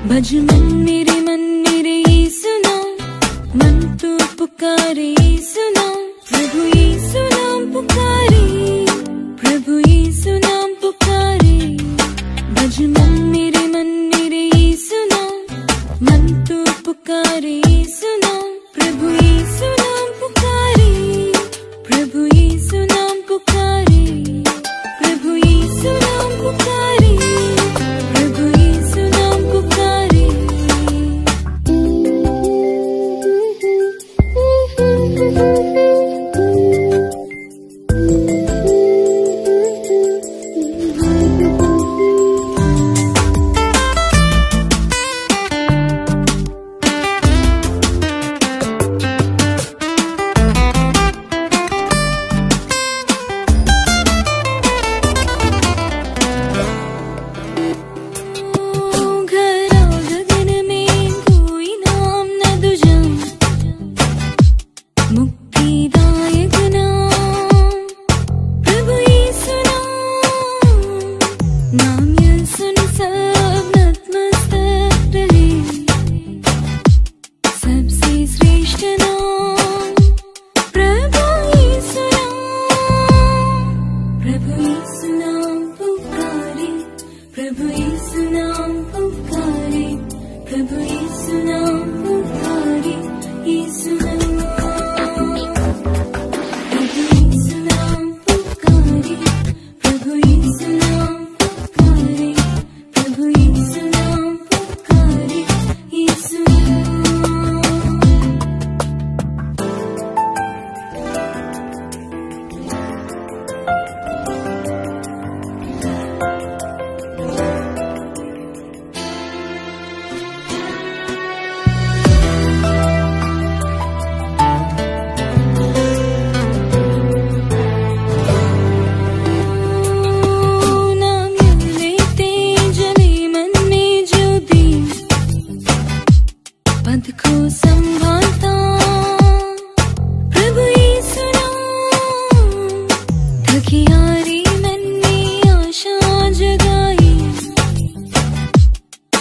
भज मन मेरे यीशु नाम, मन तो पुकारे यीशु नाम, प्रभु यीशु नाम पुकारे, प्रभु यीशु नाम पुकारे। भज मन मेरे यीशु नाम, मन तो पुकारे यीशु नाम, प्रभु यीशु नाम पुकारे, प्रभु यीशु नाम पुकारे, प्रभु यीशु नाम पुकारे, प्रभु यीशु नाम पुकारे।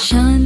शांति